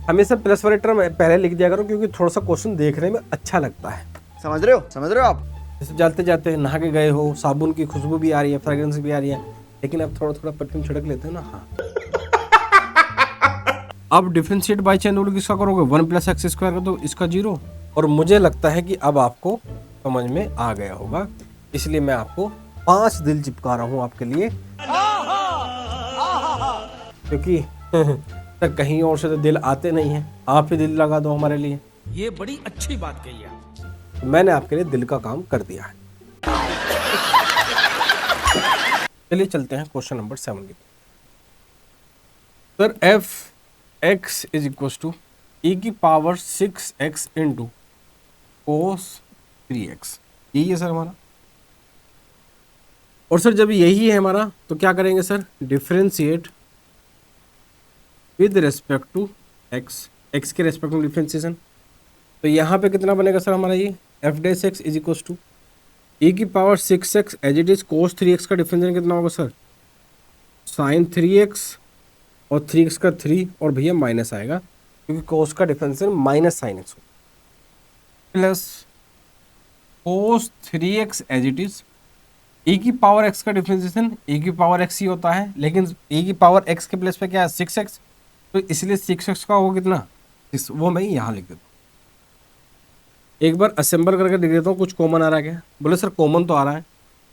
हमेशा प्लस वाले टर्म पहले लिख दिया करो क्योंकि थोड़ा सा क्वेश्चन देखने में अच्छा लगता है। समझ रहे हो आप? जैसे जाते जाते नहा के गए हो, साबुन की खुशबू भी आ रही है, फ्रेग्रेंस भी आ रही है, लेकिन अब थोड़ा थोड़ा परफ्यूम छिड़क लेते हो ना। हाँ, अब डिफरेंशिएट बाय चेन रूल किसका करोगे, 1+x² का, तो इसका 0। और मुझे लगता है कि अब आपको समझ में आ गया होगा, इसलिए मैं आपको 5 दिल चिपका रहा हूं आपके लिए, क्योंकि सर कहीं और से तो दिल आते नहीं है, आप ही दिल लगा दो हमारे लिए। ये बड़ी अच्छी बात कही है। तो मैंने आपके लिए दिल का काम कर दिया है। चलिए चलते हैं क्वेश्चन नंबर 7 की। Sir f x is equal to e की power 6x into cos 3x, यही है सर हमारा। और सर जब यही है हमारा तो क्या करेंगे sir, differentiate with respect to x, x के रेस्पेक्ट में डिफरेंशिएशन। तो यहाँ पे कितना बनेगा सर हमारा, ये f dash x is equal to e की power 6x as it is cos 3x का डिफरेंशिएशन कितना होगा सर, साइन 3x और 3x का 3 और भैया माइनस आएगा क्योंकि कोस का differentiation minus sine x plus cos 3x as it is e की पावर x का डिफरेंशिएशन e की पावर x ही होता है, लेकिन e की पावर x के प्लेस पे क्या है 6x, तो इसलिए 6x का होगा कितना, वो मैं यहाँ लिख देता हूँ। एक बार असेंबल करके लिख देता हूँ, कुछ कॉमन आ रहा है क्या, बोले सर कॉमन तो आ रहा है,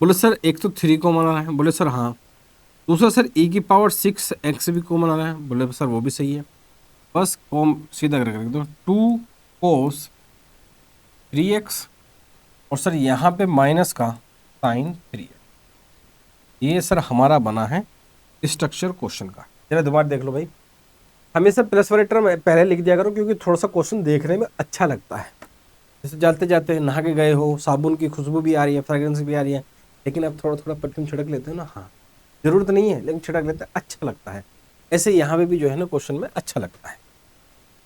बोले सर एक तो 3 कॉमन आ रहा है, बोले सर हाँ, दूसरा सर e की पावर 6x भी कॉमन आ रहा है, बोले सर वो भी सही है। बस सीधा करके लिख दो 2 कोस 3x और सर यहाँ पे माइनस का साइन 3x। ये सर हमारा बना है स्ट्रक्चर क्वेश्चन का। चलो दोबारा देख लो भाई, हमेशा प्लस वाले टर्म पहले लिख दिया करो क्योंकि थोड़ा सा क्वेश्चन देखने में अच्छा लगता है। जैसे जाते जाते नहा के गए हो, साबुन की खुशबू भी आ रही है, फ्रेग्रेंस भी आ रही है, लेकिन अब थोड़ा थोड़ा परफ्यूम छिड़क लेते हो ना। हाँ, जरूरत नहीं है लेकिन छिड़क लेते हैं, अच्छा लगता है। ऐसे यहाँ पे भी जो है ना क्वेश्चन में अच्छा लगता है।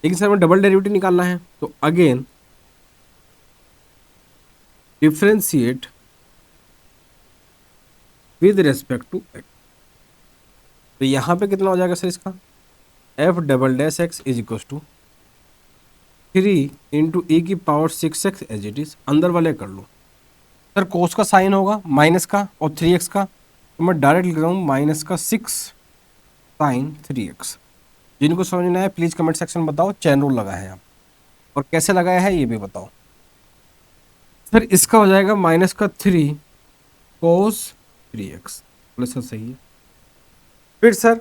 लेकिन सर हमें डबल डेरिवेटिव निकालना है, तो again differentiate with respect to x. तो यहाँ पे कितना हो जाएगा सर इसका, f double dash x is equal to 3 into e की power 6x as it is, अंदर वाले कर लो सर, कोस का साइन होगा माइनस का और 3x का, तो मैं डायरेक्ट लिख रहा हूँ माइनस का 6 साइन 3x। जिनको समझ में आया प्लीज कमेंट सेक्शन में बताओ, चैन रूल लगाया है आप और कैसे लगाया है ये भी बताओ। सर इसका हो जाएगा माइनस का 3 कोस 3x, बोले सर सही है। फिर सर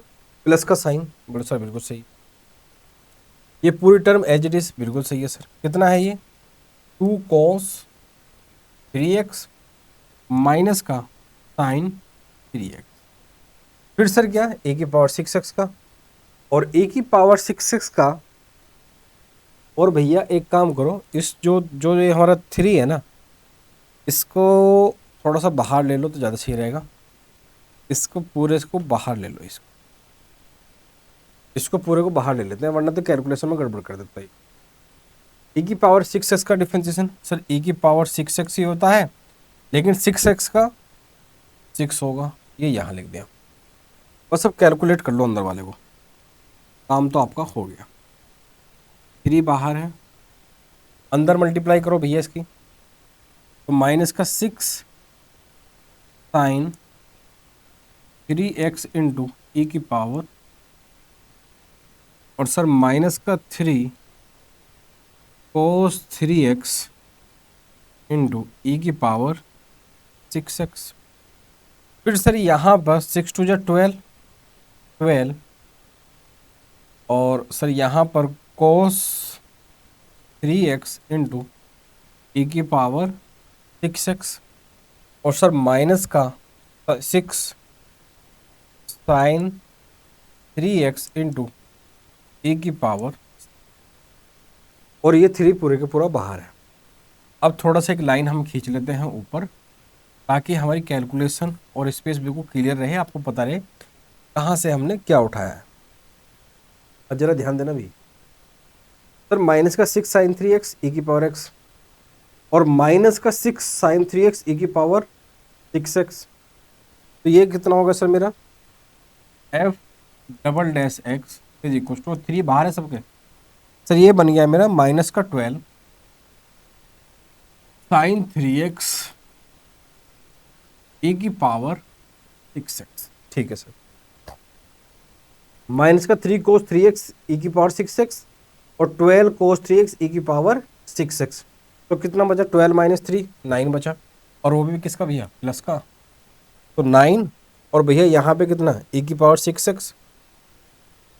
प्लस का साइन, बोले सर बिल्कुल सही। ये पूरी टर्म एज इट इज बिल्कुल सही है सर। कितना है ये, 2 कोस 3x माइनस का साइन 3x। फिर सर क्या, ए की पावर 6x का और ए की पावर 6x का। और भैया एक काम करो, इस जो जो ये हमारा 3 है ना, इसको थोड़ा सा बाहर ले लो तो ज़्यादा सही रहेगा। इसको पूरे को बाहर ले लो, इसको पूरे को बाहर ले लेते हैं, वरना तो कैलकुलेशन में गड़बड़ कर देता है। e की पावर 6x का डिफरेंशिएशन सर e की पावर 6x ही होता है, लेकिन 6x का 6 होगा, ये यहाँ लिख दिया। बस अब कैलकुलेट कर लो अंदर वाले को, काम तो आपका हो गया। 3 बाहर है, अंदर मल्टीप्लाई करो भैया इसकी, तो माइनस का 6 साइन 3x इंटू ई की पावर, और सर माइनस का 3 कोस 3x इंटू ई की पावर 6x। फिर सर यहाँ पर 6 2 12 और सर यहाँ पर कोस 3x इंटू ई की पावर 6x और सर माइनस का 6 साइन 3x इंटू ई की पावर, और ये 3 पूरे के पूरा बाहर है। अब थोड़ा सा एक लाइन हम खींच लेते हैं ऊपर, ताकि हमारी कैलकुलेशन और स्पेस बिल्कुल क्लियर रहे, आपको पता रहे कहाँ से हमने क्या उठाया है। अब जरा ध्यान देना भी सर, माइनस का 6 साइन 3x ई की पावर x और माइनस का 6 साइन 3x ई की पावर 6x, तो ये कितना होगा सर मेरा, f double dash x is equal to 3 बाहर है सबके, सर ये बन गया मेरा माइनस का 12 साइन 3x e की पावर 6x। ठीक है सर, माइनस का 3 कोस 3x e की पावर 6x और 12 कोस 3x e की पावर 6x। तो कितना बचा? 12 माइनस 3 9 बचा, और वो भी किसका भैया? प्लस का। तो 9, और भैया यहाँ पे कितना? e की पावर 6x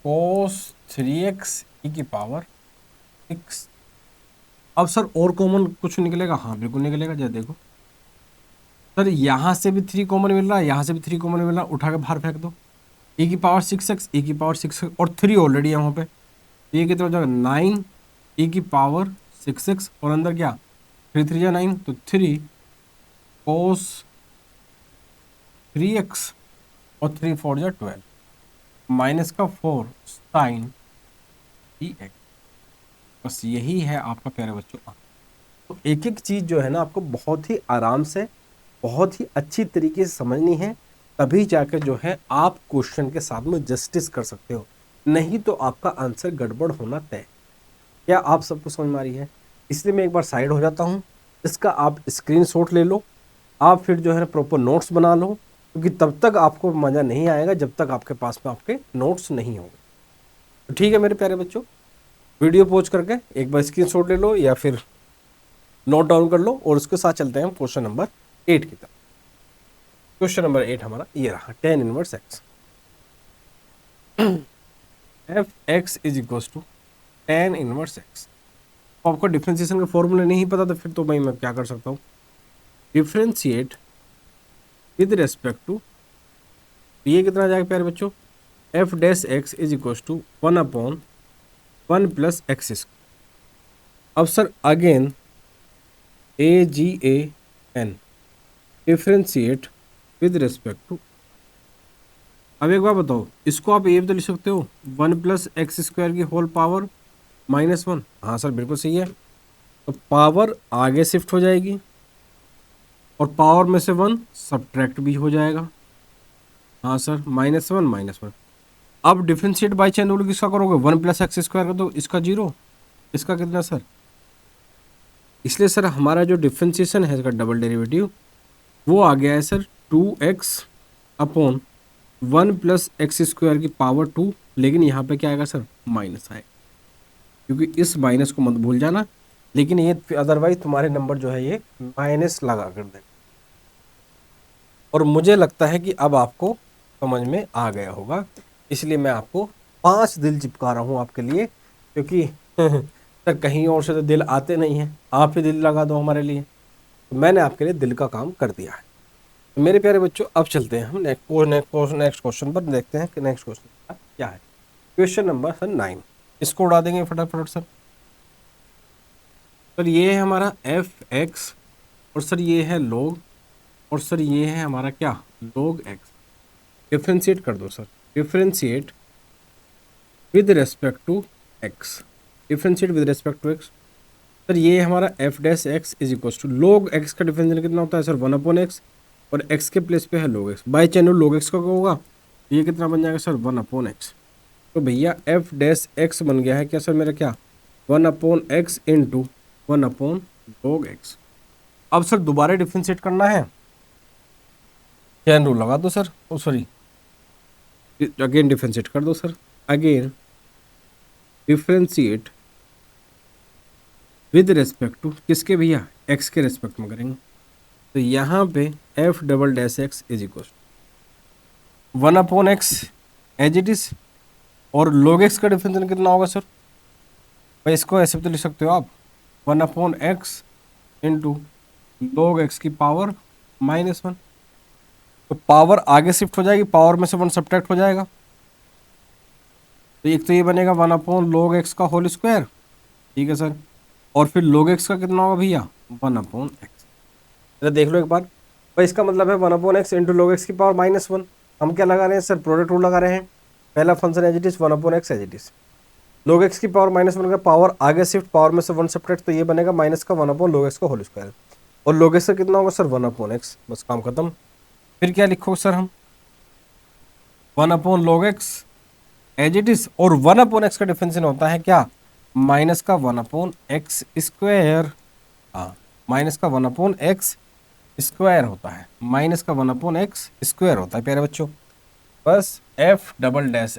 कोस 3x e की पावर 6। अब सर और कॉमन कुछ निकलेगा? हाँ बिल्कुल निकलेगा, जरा देखो सर, यहाँ से भी 3 कॉमन मिल रहा है, यहाँ से भी 3 कॉमन मिल रहा है, उठा के बाहर फेंक दो। e की पावर 6x e की पावर 6x और 3 ऑलरेडी है वहाँ पे, तो ये कितना हो जाएगा? 9 e की पावर 6x और अंदर क्या? 3 3 या 9, तो 3 कोस 3x और 3 4 या 12 माइनस का 4 साइन 3x। बस यही है आपका प्यारे बच्चों। तो एक एक चीज़ जो है ना आपको बहुत ही आराम से, बहुत ही अच्छी तरीके से समझनी है, तभी जाकर जो है आप क्वेश्चन के साथ में जस्टिस कर सकते हो, नहीं तो आपका आंसर गड़बड़ होना तय। क्या आप सबको समझ में आ रही है? इसलिए मैं एक बार साइड हो जाता हूँ, इसका आप स्क्रीनशॉट ले लो, आप फिर जो है प्रॉपर नोट्स बना लो, क्योंकि तब तक आपको मज़ा नहीं आएगा जब तक आपके पास में आपके नोट्स नहीं होंगे। तो ठीक है मेरे प्यारे बच्चों, वीडियो पॉज करके एक बार स्क्रीनशॉट ले लो या फिर नोट डाउन कर लो, और उसके साथ चलते हैं क्वेश्चन नंबर 8 की तरफ। क्वेश्चन नंबर 8 हमारा ये रहा, tan inverse x। F x is equal to tan inverse x। तो आपको डिफ्रेंसिएशन का फॉर्मूला नहीं पता तो फिर तो भाई मैं क्या कर सकता हूँ? डिफ्रेंशिएट विद रेस्पेक्ट टू, ये कितना आ जाएगा प्यारे बच्चों? F dash x is equal to 1/1 plus x. अब sir again AGAN differentiate with respect to. अब एक बार बताओ, इसको आप ये भी तो लिख सकते हो 1 प्लस एक्स स्क्वायर की होल पावर -1। हाँ सर बिल्कुल सही है। तो पावर आगे शिफ्ट हो जाएगी और पावर में से 1 सब्ट्रैक्ट भी हो जाएगा। हाँ सर, -1 अब डिफ्रेंशिएट बाई चेन रूल किसका करोगे? 1 प्लस एक्स स्क्वायर का, तो इसका 0, इसका कितना सर? इसलिए सर हमारा जो डिफ्रेंशिएशन है इसका डबल डेरिवेटिव वो आ गया है sir 2x upon 1 plus x square की पावर 2, लेकिन यहाँ पे क्या आएगा सर? माइनस आएगा, क्योंकि इस माइनस को मत भूल जाना, लेकिन ये अदरवाइज तुम्हारे नंबर जो है ये माइनस लगा कर देंगे। और मुझे लगता है कि अब आपको समझ में आ गया होगा, इसलिए मैं आपको 5 दिल चिपका रहा हूँ आपके लिए, क्योंकि सर कहीं और से तो दिल आते नहीं हैं, आप ही दिल लगा दो हमारे लिए, तो मैंने आपके लिए दिल का काम कर दिया है। तो मेरे प्यारे बच्चों अब चलते हैं हम नेक्स्ट क्वेश्चन पर, देखते हैं कि नेक्स्ट क्वेश्चन क्या है। क्वेश्चन नंबर सर 9, इसको उड़ा देंगे फटाफट सर। सर ये है हमारा एफ एक्स, और सर ये है log, और सर ये है हमारा क्या? log x। डिफ्रेंशिएट कर दो sir, differentiate with respect to x, differentiate with respect to x। Sir ये हमारा f dash x is equal to log x का डिफरेंशियल कितना होता है सर? 1/x, और x के प्लेस पे है log x, by chain log x का होगा, तो ये कितना बन जाएगा सर? 1/x। तो भैया एफ डैश एक्स बन गया है क्या सर मेरा? क्या? 1/x into 1/log x। अब सर दोबारा डिफ्रेंशिएट करना है, चैन रूल लगा दो sir, oh sorry again differentiate कर दो sir, again differentiate with respect to किसके भैया? x के रेस्पेक्ट में करेंगे। तो यहाँ पे f double dash x is equal 1/x as it is, और log x का डिफरेंशियल कितना होगा सर? भाई इसको ऐसे भी तो लिख सकते हो आप, 1/x इंटू log x की पावर -1। तो पावर आगे शिफ्ट हो जाएगी, पावर में से 1 सब्ट्रैक्ट हो जाएगा, तो एक तो ये बनेगा 1/log x का होल स्क्वायर, ठीक है सर, और फिर log x का कितना होगा भैया? 1/x। अरे देख लो एक बार भाई, इसका मतलब है 1/x इंटू log x की पावर -1। हम क्या लगा रहे हैं सर? प्रोडक्ट रूल लगा रहे हैं। पहला function as it is 1/x as it is, log x की पावर -1 का पावर आगे शिफ्ट, पावर में से 1 सब्ट्रैक्ट, तो ये बनेगा माइनस का 1/log x का होल स्क्वायर, और log x का कितना होगा सर? 1/x। बस काम खत्म। फिर क्या लिखो सर हम? 1/log x as it is, और 1/x का डिफरेंशियल होता है क्या? माइनस का 1/x स्क्वायर, हाँ माइनस का 1/x स्क्वायर होता है, माइनस का 1/x स्क्वायर होता है प्यारे बच्चों। बस f double dash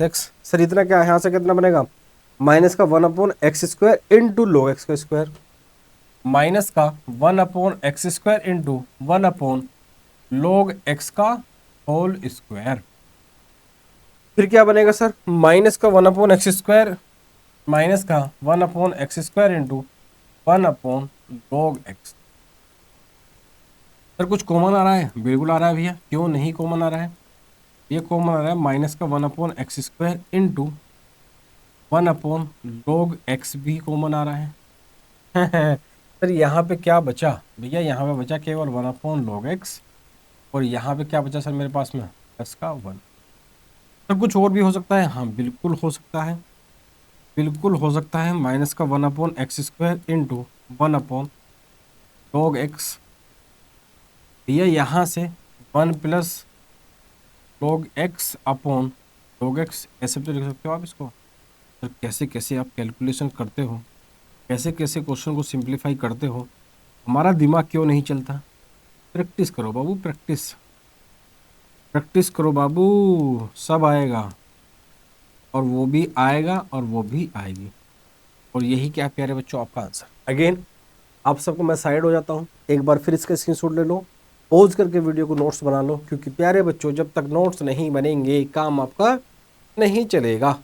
x sir इतना क्या है, यहाँ से कितना बनेगा, माइनस का 1/x square into log x का स्क्वायर, माइनस का 1/x square into 1/log x का होल स्क्वायर। फिर क्या बनेगा सर, माइनस का 1/x स्क्वायर, माइनस का 1/x square into 1/log x। Sir कुछ कॉमन आ रहा है, बिल्कुल आ रहा है भैया, क्यों नहीं कॉमन आ रहा है, ये कॉमन आ रहा है, माइनस का 1/x square into 1/log x भी कॉमन आ रहा है। सर यहाँ पे क्या बचा भैया, यहाँ पे बचा केवल 1/log x, और यहाँ पे क्या बचा सर मेरे पास में, प्लस का 1। सर कुछ और भी हो सकता है, हाँ बिल्कुल हो सकता है, बिल्कुल हो सकता है, माइनस का 1/x square into 1/log x। भैया यहाँ से 1 plus log x upon log x ऐसे तो लिख सकते हो आप इसको। सर कैसे कैसे आप कैलकुलेशन करते हो, कैसे कैसे क्वेश्चन को सिंप्लीफाई करते हो, हमारा दिमाग क्यों नहीं चलता। प्रैक्टिस करो बाबू, प्रैक्टिस प्रैक्टिस करो बाबू, सब आएगा, और वो भी आएगा और वो भी आएगी, और यही क्या प्यारे बच्चों आपका आंसर। अगेन आप सबको मैं साइड हो जाता हूँ, एक बार फिर इसका स्क्रीनशॉट ले लो, पॉज करके वीडियो को नोट्स बना लो, क्योंकि प्यारे बच्चों जब तक नोट्स नहीं बनेंगे काम आपका नहीं चलेगा।